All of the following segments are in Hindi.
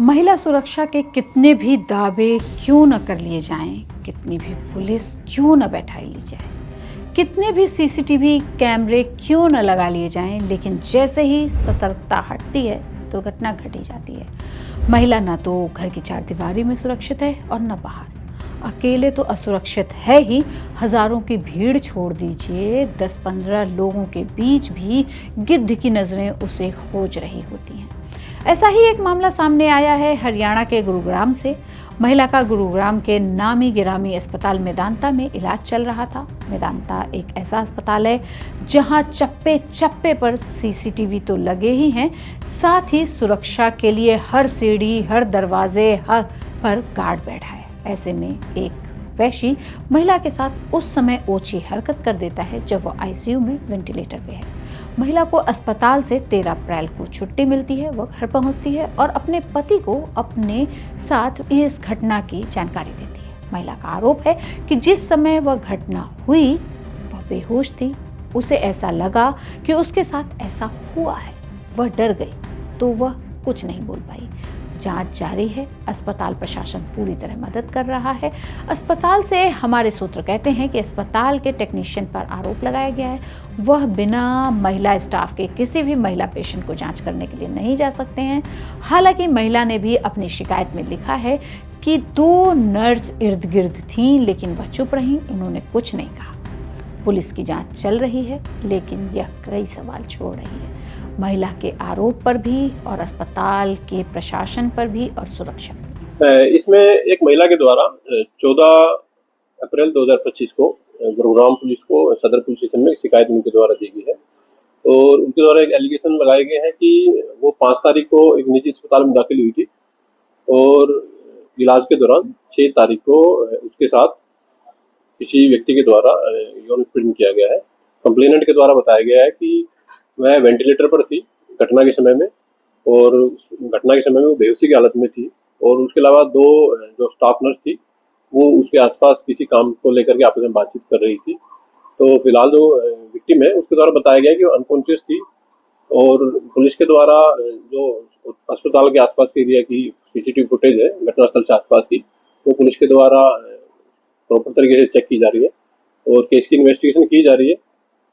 महिला सुरक्षा के कितने भी दावे क्यों न कर लिए जाएं, कितनी भी पुलिस क्यों न बैठाई ली जाए, कितने भी सीसीटीवी कैमरे क्यों न लगा लिए जाएं, लेकिन जैसे ही सतर्कता हटती है दुर्घटना घट ही जाती है। महिला न तो घर की चारदीवारी में सुरक्षित है और न बाहर। अकेले तो असुरक्षित है ही, हजारों की भीड़ छोड़ दीजिए, 10-15 लोगों के बीच भी गिद्ध की नजरें उसे खोज रही होती हैं। ऐसा ही एक मामला सामने आया है हरियाणा के गुरुग्राम से। महिला का गुरुग्राम के नामी गिरामी अस्पताल मेदांता में इलाज चल रहा था। मेदांता एक ऐसा अस्पताल है जहां चप्पे चप्पे पर सीसीटीवी तो लगे ही हैं, साथ ही सुरक्षा के लिए हर सीढ़ी हर दरवाजे हर पर गार्ड बैठा है। ऐसे में एक वैशी महिला के साथ उस समय ओछी हरकत कर देता है जब वो आईसीयू में वेंटिलेटर पे है। महिला को अस्पताल से 13 अप्रैल को छुट्टी मिलती है। वह घर पहुंचती है और अपने पति को अपने साथ इस घटना की जानकारी देती है। महिला का आरोप है कि जिस समय वह घटना हुई वह बेहोश थी। उसे ऐसा लगा कि उसके साथ ऐसा हुआ है। वह डर गई तो वह कुछ नहीं बोल पाई। जांच जारी है। अस्पताल प्रशासन पूरी तरह मदद कर रहा है। अस्पताल से हमारे सूत्र कहते हैं कि अस्पताल के टेक्नीशियन पर आरोप लगाया गया है। वह बिना महिला स्टाफ के किसी भी महिला पेशेंट को जांच करने के लिए नहीं जा सकते हैं। हालांकि महिला ने भी अपनी शिकायत में लिखा है कि 2 नर्स इर्द गिर्द थीं, लेकिन वह चुप रहीं, उन्होंने कुछ नहीं कहा। पुलिस की जांच चल रही है, लेकिन यह कई सवाल छोड़ रही है, महिला के आरोप पर भी और अस्पताल के प्रशासन पर भी और सुरक्षा पर। इसमें एक महिला के द्वारा 14 अप्रैल 2025 को गुरुग्राम पुलिस को सदर पुलिस स्टेशन में शिकायत उनके द्वारा दी गई है और उनके द्वारा एक एलिगेशन लगाए गए हैं कि वो 5 तारीख को एक निजी अस्पताल में दाखिल हुई थी और इलाज के दौरान 6 तारीख को उसके साथ किसी व्यक्ति के द्वारा यौन उत्पीड़न किया गया है। कंप्लेनेंट के द्वारा बताया गया है कि वह वेंटिलेटर पर थी घटना के समय में और उस घटना के समय में वो बेहोशी की हालत में थी और उसके अलावा 2 जो स्टाफ नर्स थी वो उसके आसपास किसी काम को लेकर के आपस में बातचीत कर रही थी। तो फिलहाल जो विक्टिम है उसके द्वारा बताया गया कि वो अनकॉन्शियस थी और पुलिस के द्वारा जो अस्पताल के आसपास के एरिया की सीसीटीवी फुटेज है घटनास्थल से आसपास की, वो पुलिस के द्वारा प्रॉपर तरीके से चेक की जा रही है और केस की इन्वेस्टिगेशन की जा रही है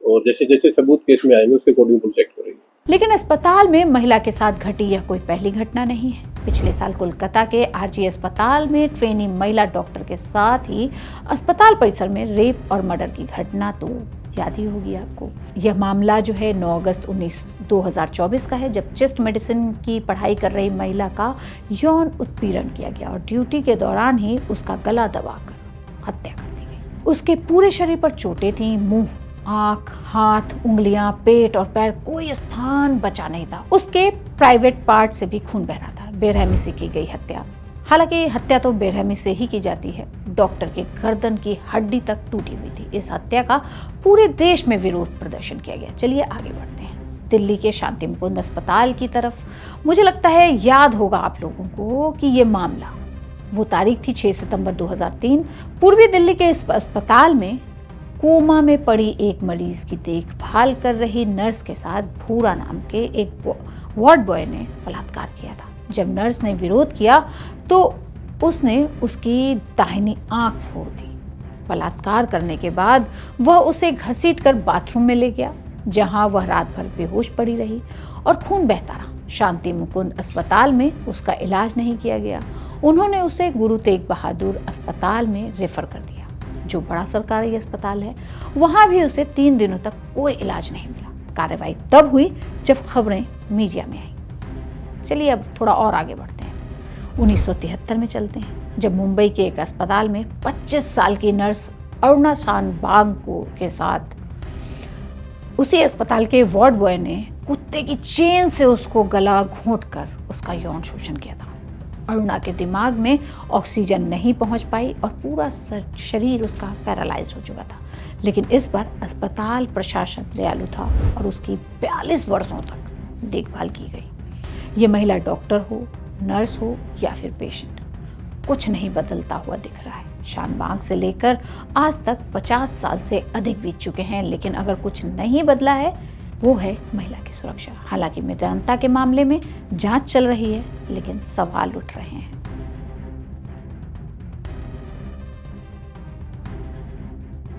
और जैसे जैसे सबूत केस में आएंगे उसके अकॉर्डिंग पुलिस एक्ट करेगी। लेकिन अस्पताल में महिला के साथ घटी यह कोई पहली घटना नहीं है। पिछले साल कोलकाता के आरजी अस्पताल में ट्रेनी महिला डॉक्टर के साथ ही अस्पताल परिसर में रेप और मर्डर की घटना तो याद ही होगी आपको। यह मामला जो है 9 अगस्त 2024 का है, जब चेस्ट मेडिसिन की पढ़ाई कर रही महिला का यौन उत्पीड़न किया गया और ड्यूटी के दौरान ही उसका गला दबाकर हत्या कर दी गई। उसके पूरे शरीर पर चोटें थीं, मुंह, आंख, हाथ, उंगलियां, पेट और पैर, कोई स्थान बचा नहीं था। उसके प्राइवेट पार्ट से भी खून बह रहा था। बेरहमी से की गई हत्या। हालांकि हत्या तो बेरहमी से ही की जाती है। डॉक्टर के गर्दन की हड्डी तक टूटी हुई थी। इस हत्या का पूरे देश में विरोध प्रदर्शन किया गया। चलिए आगे बढ़ते हैं दिल्ली के शांति मुकुंद अस्पताल की तरफ। मुझे लगता है याद होगा आप लोगों को कि ये मामला, वो तारीख थी 6 सितंबर 2003। पूर्वी दिल्ली के इस अस्पताल में कोमा में पड़ी एक मरीज की देखभाल कर रही नर्स के साथ भूरा नाम के एक वार्ड बॉय ने बलात्कार किया था। जब नर्स ने विरोध किया तो उसने उसकी दाहिनी आंख फोड़ दी। बलात्कार करने के बाद वह उसे घसीटकर बाथरूम में ले गया, जहां वह रात भर बेहोश पड़ी रही और खून बहता रहा। शांति मुकुंद अस्पताल में उसका इलाज नहीं किया गया। उन्होंने उसे गुरु तेग बहादुर अस्पताल में रेफर कर दिया, जो बड़ा सरकारी अस्पताल है। वहां भी उसे 3 दिनों तक कोई इलाज नहीं मिला। कार्रवाई तब हुई जब खबरें मीडिया में आई। चलिए अब थोड़ा और आगे बढ़ते हैं। 1973 में चलते हैं, जब मुंबई के एक अस्पताल में 25 साल की नर्स अरुणा शानबाग के साथ उसी अस्पताल के वार्ड बॉय ने कुत्ते की चेन से उसको गला घोंटकर उसका यौन शोषण किया था। अरुणा के दिमाग में ऑक्सीजन नहीं पहुंच पाई और पूरा शरीर उसका पैरालाइज हो चुका था। लेकिन इस बार अस्पताल प्रशासन दयालु था और उसकी 42 वर्षों तक देखभाल की गई। ये महिला डॉक्टर हो, नर्स हो या फिर पेशेंट, कुछ नहीं बदलता हुआ दिख रहा है। शानबाग से लेकर आज तक 50 साल से अधिक बीत चुके हैं, लेकिन अगर कुछ नहीं बदला है वो है महिला की सुरक्षा। हालांकि मेदांता के मामले में जांच चल रही है, लेकिन सवाल उठ रहे हैं।